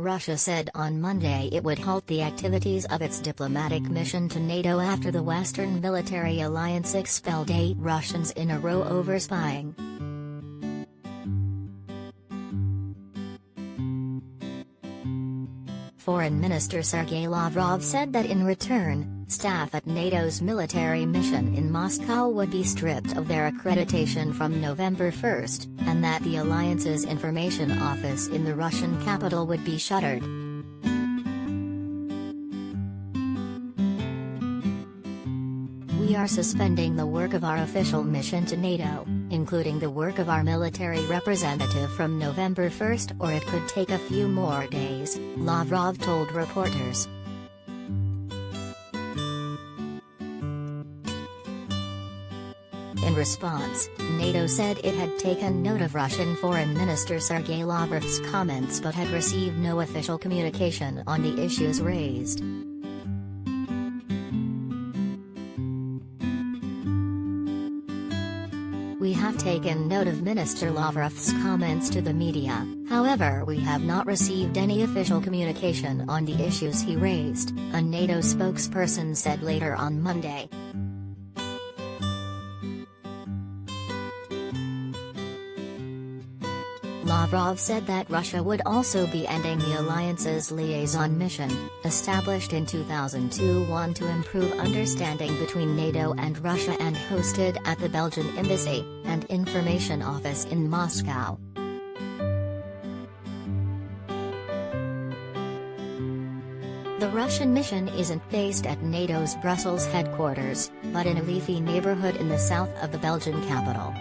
Russia said on Monday it would halt the activities of its diplomatic mission to NATO after the Western military alliance expelled 8 Russians in a row over spying. Foreign Minister Sergei Lavrov said that in return, staff at NATO's military mission in Moscow would be stripped of their accreditation from November 1, and that the alliance's information office in the Russian capital would be shuttered. We are suspending the work of our official mission to NATO, including the work of our military representative from November 1, or it could take a few more days, Lavrov told reporters. In response, NATO said it had taken note of Russian Foreign Minister Sergei Lavrov's comments but had received no official communication on the issues raised. We have taken note of Minister Lavrov's comments to the media, however we have not received any official communication on the issues he raised, a NATO spokesperson said later on Monday. Lavrov said that Russia would also be ending the alliance's liaison mission, established in 2001 to improve understanding between NATO and Russia and hosted at the Belgian Embassy and Information Office in Moscow. The Russian mission isn't based at NATO's Brussels headquarters, but in a leafy neighborhood in the south of the Belgian capital.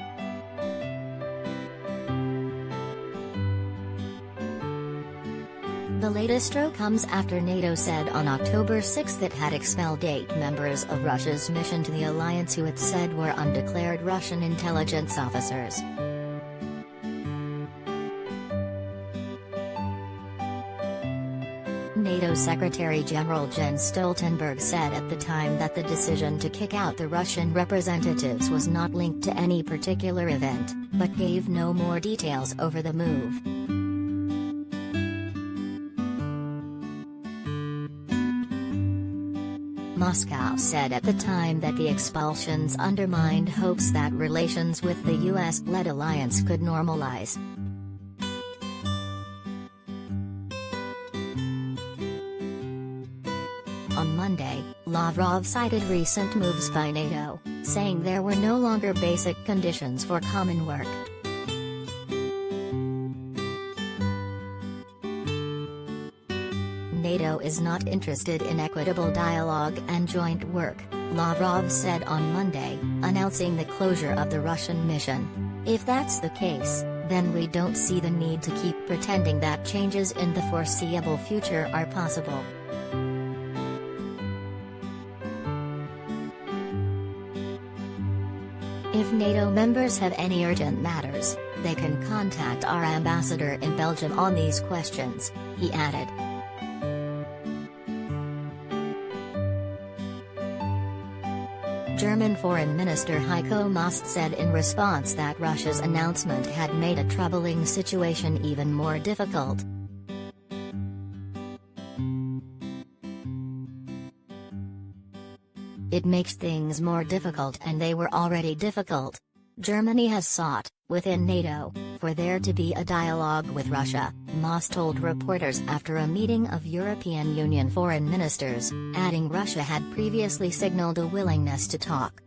The latest stroke comes after NATO said on October 6 it had expelled 8 members of Russia's mission to the alliance who it said were undeclared Russian intelligence officers. NATO Secretary-General Jens Stoltenberg said at the time that the decision to kick out the Russian representatives was not linked to any particular event, but gave no more details over the move. Moscow said at the time that the expulsions undermined hopes that relations with the US-led alliance could normalize. On Monday, Lavrov cited recent moves by NATO, saying there were no longer basic conditions for common work. NATO is not interested in equitable dialogue and joint work, Lavrov said on Monday, announcing the closure of the Russian mission. If that's the case, then we don't see the need to keep pretending that changes in the foreseeable future are possible. If NATO members have any urgent matters, they can contact our ambassador in Belgium on these questions, he added. German Foreign Minister Heiko Maas said in response that Russia's announcement had made a troubling situation even more difficult. It makes things more difficult, and they were already difficult. Germany has sought, within NATO, for there to be a dialogue with Russia, Maas told reporters after a meeting of European Union foreign ministers, adding Russia had previously signaled a willingness to talk.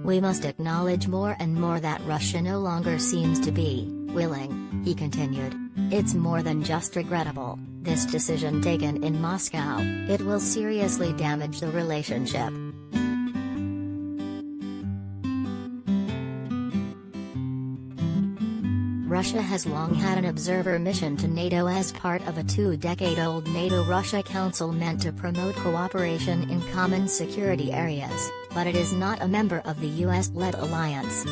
We must acknowledge more and more that Russia no longer seems to be willing, he continued. It's more than just regrettable, this decision taken in Moscow, it will seriously damage the relationship. Russia has long had an observer mission to NATO as part of a 2-decade-old NATO-Russia Council meant to promote cooperation in common security areas, but it is not a member of the US-led alliance.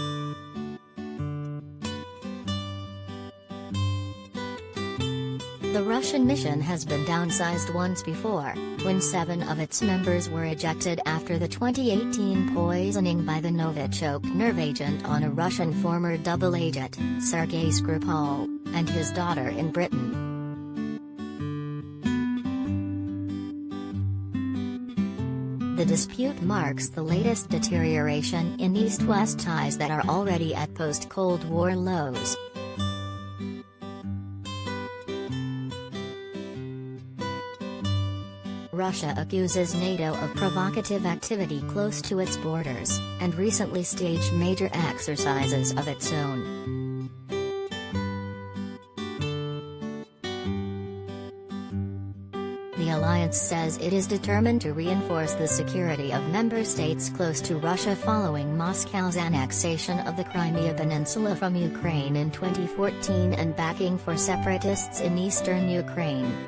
The Russian mission has been downsized once before, when 7 of its members were ejected after the 2018 poisoning by the Novichok nerve agent on a Russian former double agent, Sergei Skripal, and his daughter in Britain. The dispute marks the latest deterioration in East-West ties that are already at post-Cold War lows. Russia accuses NATO of provocative activity close to its borders, and recently staged major exercises of its own. The alliance says it is determined to reinforce the security of member states close to Russia following Moscow's annexation of the Crimea Peninsula from Ukraine in 2014 and backing for separatists in eastern Ukraine.